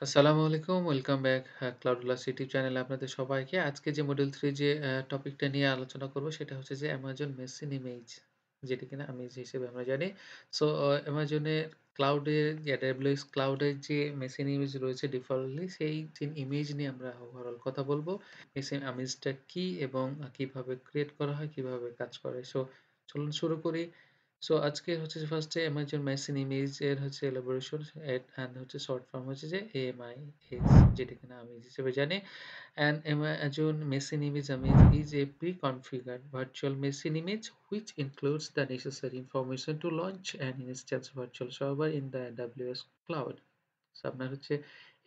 আসসালামু আলাইকুম। Welcome back ClouDolus YouTube চ্যানেলে আপনাদের সবাইকে। আজকে যে মডিউল 3 যে টপিকটা নিয়ে আলোচনা করব সেটা হচ্ছে যে Amazon মেশিন ইমেজ, যেটি কিনা আমিজ হিসেবে আমরা জানি। সো Amazon এর ক্লাউডের AWS ক্লাউডের যে মেশিন ইমেজ রয়েছে ডিফল্টলি সেই ইমেজ নিয়ে আমরা ওভারঅল কথা বলব। মেশিন আমিজটা কি এবং কিভাবে ক্রিয়েট করা হয়, কিভাবে কাজ করে। সো চলুন শুরু করি। সো আজকে হচ্ছে যে ফার্স্টে Amazon মেশিন ইমেজ এর হচ্ছে এলাবোরেশন এন্ড হচ্ছে শর্ট ফর্ম হচ্ছে যে AMIs, যেটা কিনা আমি হিসেবে জানি। An Amazon machine image is a pre-configured virtual machine image which includes the necessary information to launch an instance virtual server in the AWS cloud. So আপনার হচ্ছে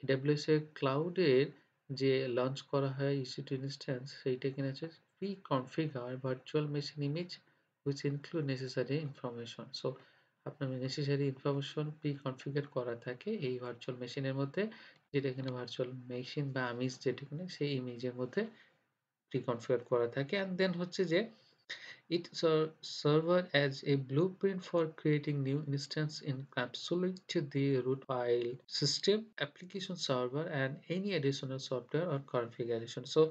AWS এর ক্লাউড এর যে লঞ্চ করা হয় EC2 ইনস্ট্যান্স, সেইটা কিনা হচ্ছে pre-configured virtual machine image which include necessary information. So আপনার necessary information pre-configured করা থাকে এই ভার্চুয়াল মেশিনের মধ্যে, যেটা এখানে ভার্চুয়াল মেশিন বা আমিজ যেটা কিনা সেই ইমেজের মধ্যে প্রি-কনফিগার করা থাকে। অ্যান্ড দেন হচ্ছে যে it serve as a blueprint for creating new instance encapsulate the root file system, application server, and any additional software or configuration. So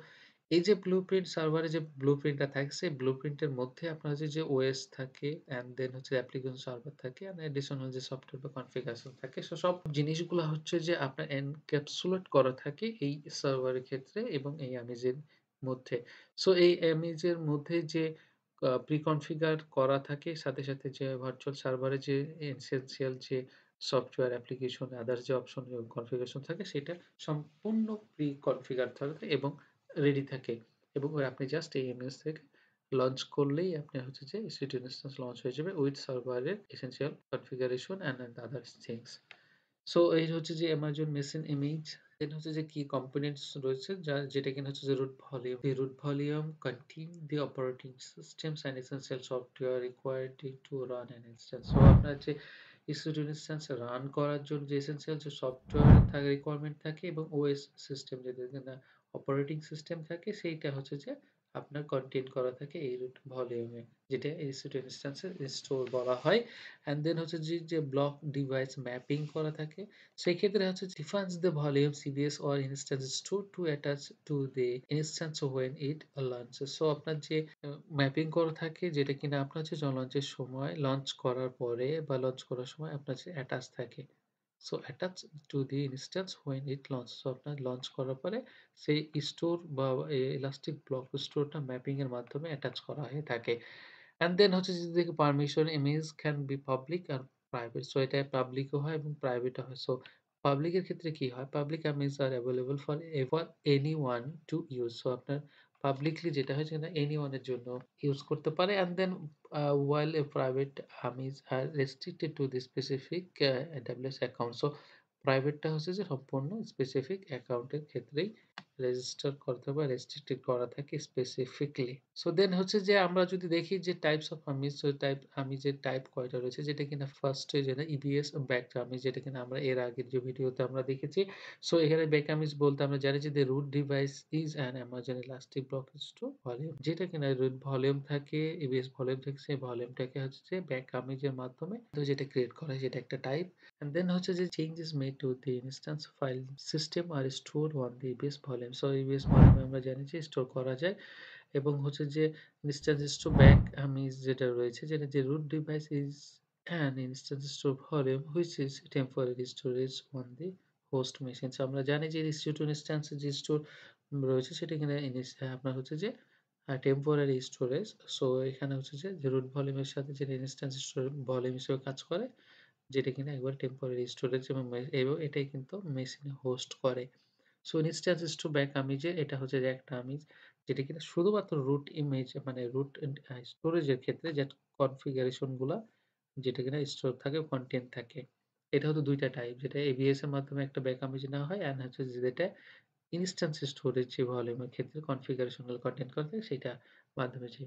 এই যে ব্লুপ্রিন্ট সার্ভারে যে ব্লুপ্রিন্টটা থাকে সেই ব্লুপ্রিন্টের মধ্যে আপনার হচ্ছে যে ওএস থাকে অ্যান্ড দেন হচ্ছে অ্যাপ্লিকেশন সার্ভার থাকে অ্যান্ড অ্যাডিশনাল যে সফটওয়্যার বা কনফিগারেশন থাকে। সো সব জিনিসগুলো হচ্ছে যে আপনার এনক্যাপসুলেট করা থাকে এই সার্ভারের ক্ষেত্রে এবং এই আমিজের মধ্যে। সো এই আমিজের মধ্যে যে প্রি-কনফিগার করা থাকে, সাথে, সাথে যে ভার্চুয়াল সার্ভারে যে এসেনশিয়াল যে সফটওয়্যার অ্যাপ্লিকেশন আদার্স যে অপশন কনফিগারেশন থাকে সেটা সম্পূর্ণ প্রি-কনফিগার থাকে এবং রেডি থাকে এবং আপনি জাস্ট এই এমএস থেকে লঞ্চ করলেই আপনার হচ্ছে যে EC2 ইনস্ট্যান্স লঞ্চ হয়ে যাবে উইথ সার্ভারের essential configuration and others things. So এই হচ্ছে যে Amazon মেশিন ইমেজ। দেন হচ্ছে যে কি কম্পোনেন্টস রয়েছে যেটা কিনা হচ্ছে যে root volume. The root volume contain the operating systems and essential software required to run an instance. So আপনার যে EC2 ইনস্ট্যান্স রান করার জন্য যে এসেনশিয়াল যে সফটওয়্যার থাকে রিকোয়ারমেন্ট থাকে এবং ওএস সিস্টেম যেটা কিনা অপারেটিং সিস্টেম থাকে সেইটা হচ্ছে যে আপনার কন্টেইন করা থাকে এই রুট ভলিউমে, যেটা EC2 ইনস্ট্যান্সে স্টোর বলা হয়। অ্যান্ড দেন হচ্ছে যে ব্লক ডিভাইস ম্যাপিং করা থাকে, সেক্ষেত্রে হচ্ছে defines the volume CBS or instance store to attach to the instance when it launches. So আপনার যে ম্যাপিং করা থাকে যেটা কিনা আপনার হচ্ছে লঞ্চের সময় লঞ্চ করার পরে বা লঞ্চ করার সময় আপনার যে অ্যাটাচ থাকে। So attach to the instance when it launch, so আপনার লঞ্চ করার পরে সেই স্টোর বা ইলাস্টিক ব্লক স্টোরটা ম্যাপিং এর মাধ্যমে অ্যাটাচ করা হয়ে থাকে। অ্যান্ড দেন হচ্ছে যে দেখে permission image can be public আর প্রাইভেট। সো এটা পাবলিকও হয় এবং প্রাইভেটও হয়। সো পাবলিকের ক্ষেত্রে কি হয়? Public image are available for anyone to use. So আপনার পাবলিকলি যেটা হয় সেটা এনিওয়ান এর জন্য ইউজ করতে পারে। And then while a private image are restricted to the specific AWS account. So প্রাইভেটটা হচ্ছে যে সম্পূর্ণ স্পেসিফিক অ্যাকাউন্টের ক্ষেত্রেই রেজিস্টার করতে বা রেস্ট্রিক্টেড করা থাকে স্পেসিফিকলি। সো দেন হচ্ছে যে আমরা যদি দেখি যে টাইপস অফ আমিজ, সো আমিজের টাইপ কয়টা রয়েছে, যেটা কিনা ফার্স্টে যেটা EBS-Backed আমিজ, যেটা কিনা আমরা এর আগের যে ভিডিওতে আমরা দেখেছি। সো এখানে ব্যাক আমিজ বলতে আমরা জানি যে the root device is an Amazon Elastic Block Store Volume, যেটা কিনা রুট ভলিউম থাকে, EBS ভলিউম থাকে, সেই ভলিউমটাকে হচ্ছে যে ব্যাক আমিজের মাধ্যমে তো যেটা ক্রিয়েট করা হয় সেটা একটা টাইপ। And then হচ্ছে যে changes made to the instance file system are stored on the EBS volume. So EBS volume আমরা জানি যে স্টোর করা যায় এবং হচ্ছে যে instance to back আমিজ যেটা রয়েছে, যেটা যে root device is an instance store volume which is temporary storage on the host machine. So আমরা জানি যে EC2 instance যে স্টোর রয়েছে সেটা এখানে আপনার হচ্ছে যে টেম্পোরারি স্টোরেজ। সো এখানে হচ্ছে যে রুট ভলিউমের সাথে যেটা ইনস্ট্যান্স স্টোর ভলিউম হিসেবে কাজ করে, যেটা কিনা একবার টেম্পোরারি স্টোরেজ এবং এটাই কিন্তু মেশিনে হোস্ট করে। সো ইনস্ট্যান্স টু ব্যাক আমিজে এটা হচ্ছে যে একটা আমিজ যেটা কিনা শুধুমাত্র রুট ইমেজ মানে রুট স্টোরেজের ক্ষেত্রে যে কনফিগারেশন গুলা যেটা কিনা স্টোর থাকে কন্টেন্ট থাকে। এটা হতো ২ টা টাইপ, যেটা এবিএস এর মাধ্যমে একটা ব্যাক আমিজ নেওয়া হয় অ্যান্ড হচ্ছে যেটা ইনস্ট্যান্স স্টোরেজ যে ভলিউমের ক্ষেত্রে কনফিগারেশন গুলো কন্টেইন করে থাকে সেটা মাধ্যমে যে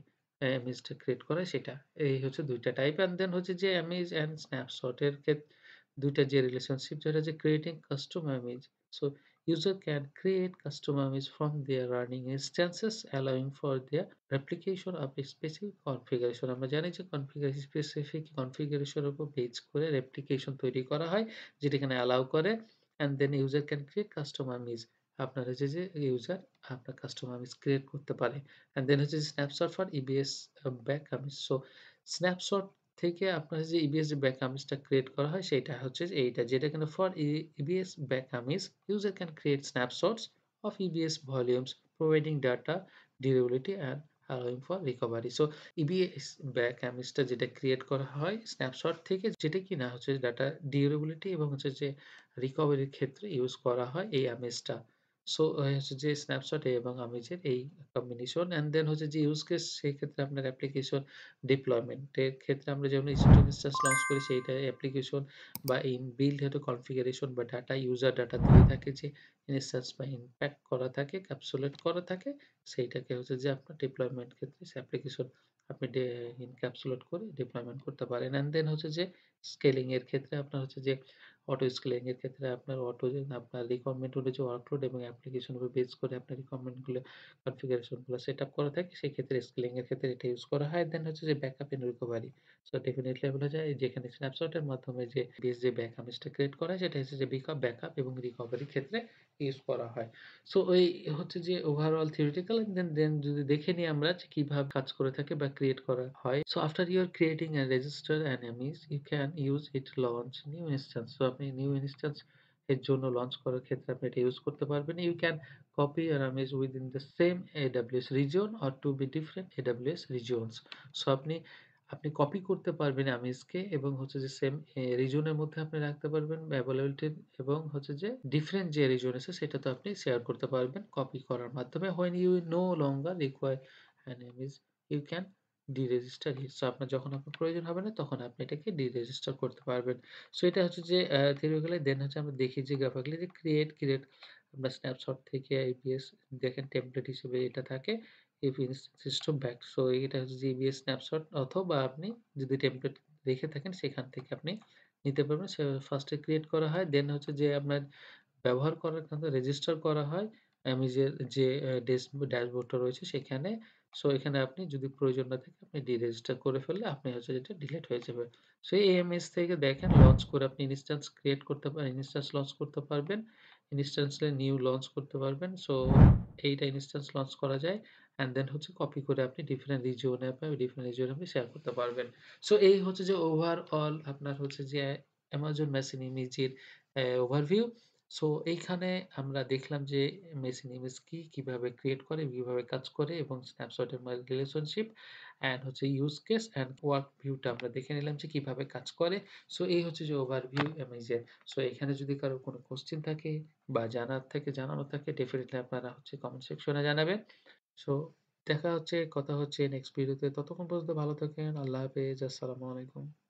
ইমেজটা ক্রিয়েট করে সেটা। এই হচ্ছে ২ টা টাইপ। অ্যান্ড দেন হচ্ছে যে ইমেজ অ্যান্ড স্ন্যাপশট এর ২ টা যে রিলেশনশিপ, যেটা হচ্ছে creating custom image. So user can create custom images from their running instances allowing for their replication of a specific configuration. আমরা জানি যে স্পেসিফিক কনফিগারেশন এর উপর বেস করে রেপ্লিকেশন তৈরি করা হয়, যেটা এখানে অ্যালাউ করে and then user can create custom images. আপনার হচ্ছে যে ইউজার আপনার কাস্টম ইমেজ ক্রিয়েট করতে পারে। অ্যান্ড দেন হচ্ছে যে snapshot for EBS back image. So snapshot থেকে আপনার যে ইবিএস যে ব্যাক ইমেজটা ক্রিয়েট করা হয় সেটা হচ্ছে যে এইটা, যেটা কিন্তু for EBS back image user can create স্ন্যাপশটস of EBS volumes providing data durability and allowing for recovery. So EBS back ইমেজটা যেটা ক্রিয়েট করা হয় স্ন্যাপশট থেকে, যেটা কিনা হচ্ছে ডাটা ডিউরেবিলিটি এবং হচ্ছে যে রিকভারির ক্ষেত্রে ইউজ করা হয় এই আমেজটা। সো হচ্ছে যে স্ন্যাপশট এবং আমেজের এই কম্বিনেশন অ্যান্ড দেন হচ্ছে যে ইউজ কেস, সেক্ষেত্রে আপনার অ্যাপ্লিকেশন ডিপ্লয়মেন্টের ক্ষেত্রে আমরা যেমন EC2 ইনস্ট্যান্স লঞ্চ করি সেইটা অ্যাপ্লিকেশন বা ইনবিল্ট হয়তো কনফিগারেশন বা ডাটা ইউজার ডাটা দিয়ে থাকে যে ইনস্ট্যান্স বা ইমপ্যাক্ট করা থাকে, ক্যাপসুলেট করা থাকে, সেইটাকে হচ্ছে যে আপনার ডিপ্লয়মেন্ট ক্ষেত্রে সে অ্যাপ্লিকেশন আপনি এনক্যাপসুলেট করে ডিপ্লয়মেন্ট করতে পারেন। অ্যান্ড দেন হচ্ছে যে স্কেলিং এর ক্ষেত্রে আপনার হচ্ছে যে অটো স্কেলিং এর ক্ষেত্রে আপনার আপনার রিকোয়ারমেন্ট অনুযায়ী ওয়ার্কলোড এবং অ্যাপ্লিকেশন উপর বেস করে আপনার রিকোয়ারমেন্ট গুলো কনফিগারেশন গুলো সেটআপ করা থাকে। সেক্ষেত্রে স্কেলিং এর ক্ষেত্রে এটা ইউজ করা হয়। দেন হচ্ছে যে backup and recovery. So definitely বলা যায় যেখানে স্ন্যাপশটের মাধ্যমে যে বেস যে ব্যাক ইমেজটা ক্রিয়েট করা হয় সেটা হচ্ছে যে ব্যাকআপ এবং রিকভারির ক্ষেত্রে ইউজ করা হয়। সো ওই হচ্ছে যে ওভারঅল থিওরিটিক্যাল এন্ড দেন যদি দেখে নিই আমরা যে কিভাবে কাজ করে থাকে বা ক্রিয়েট করা হয়। So after you are creating a register an image you can use it launch new instance. So আপনি নিউ ইনস্ট্যান্স এর জন্য লঞ্চ করার ক্ষেত্রে আপনি এটা ইউজ করতে পারবেন। You can copy an image within the same AWS region or to be different AWS regions. So আপনি কপি করতে পারবেন ইমেজকে এবং হচ্ছে যে সেম রিজনের মধ্যে আপনি রাখতে পারবেন অ্যাভেইলেবিলিটি এবং হচ্ছে যে ডিফারেন্ট যে রিজন আছে সেটাতে আপনি শেয়ার করতে পারবেন কপি করার মাধ্যমে। when you no longer require an image you can ডিরেজিস্টার it. So আপনার প্রয়োজন হবে না তখন আপনি এটাকে ডিরেজিস্টার করতে পারবেন। সো এটা হচ্ছে যে থিওরিটিক্যালি। দেন হচ্ছে আমরা দেখি যে গ্রাফিক্যালি যে ক্রিয়েট আমরা স্ন্যাপশট থেকে ইবিএস দেখেন টেমপ্লেট হিসেবে এটা থাকে সিস্টেম ব্যাক। সো এটা হচ্ছে যে ইবিএস স্ন্যাপশট অথবা আপনি যদি টেমপ্লেট রেখে থাকেন সেখান থেকে আপনি নিতে পারবেন। সে ফার্স্টে ক্রিয়েট করা হয়। দেন হচ্ছে যে আপনার ব্যবহার করার ক্ষেত্রে রেজিস্টার করা হয় অ্যামিজের যে ড্যাশবোর্ডটা রয়েছে সেখানে। সো এখানে আপনি যদি প্রয়োজন না থাকে আপনি ডিরেজিস্টার করে ফেললে আপনি হচ্ছে যেটা ডিলিট হয়ে যাবে। সো এই এমএস থেকে দেখেন লঞ্চ করে আপনি ইনস্ট্যান্স ক্রিয়েট করতে পারেন, ইনস্ট্যান্স লঞ্চ করতে পারবেন, ইনস্ট্যান্সে নিউ লঞ্চ করতে পারবেন। সো এইটা ইনস্ট্যান্স লঞ্চ করা যায়। অ্যান্ড দেন হচ্ছে কপি করে আপনি ডিফারেন্ট রিজিওনে বা ডিফারেন্ট রিজিওনে আপনি শেয়ার করতে পারবেন। সো এই হচ্ছে যে ওভারঅল আপনার হচ্ছে যে অ্যামাজন মেশিন ইমেজের ওভারভিউ। সো এইখানে আমরা দেখলাম যে মেশিন ইমেজ কি, কিভাবে ক্রিয়েট করে, কিভাবে কাজ করে এবং স্ন্যাপশটের রিলেশনশিপ অ্যান্ড হচ্ছে ইউজ কেস অ্যান্ড ওয়ার্ক ভিউটা আমরা দেখে নিলাম যে কিভাবে কাজ করে। সো এই হচ্ছে যে ওভারভিউ ইমেজের। সো এখানে যদি কারো কোনো কোয়েশ্চেন থাকে বা জানানোর থাকে ডেফিনিটলি আপনারা হচ্ছে কমেন্ট সেকশনে জানাবেন। সো কথা হচ্ছে নেক্সট ভিডিওতে। ততক্ষণ পর্যন্ত ভালো থাকেন। আল্লাহ হাফেজ। আসসালামু আলাইকুম।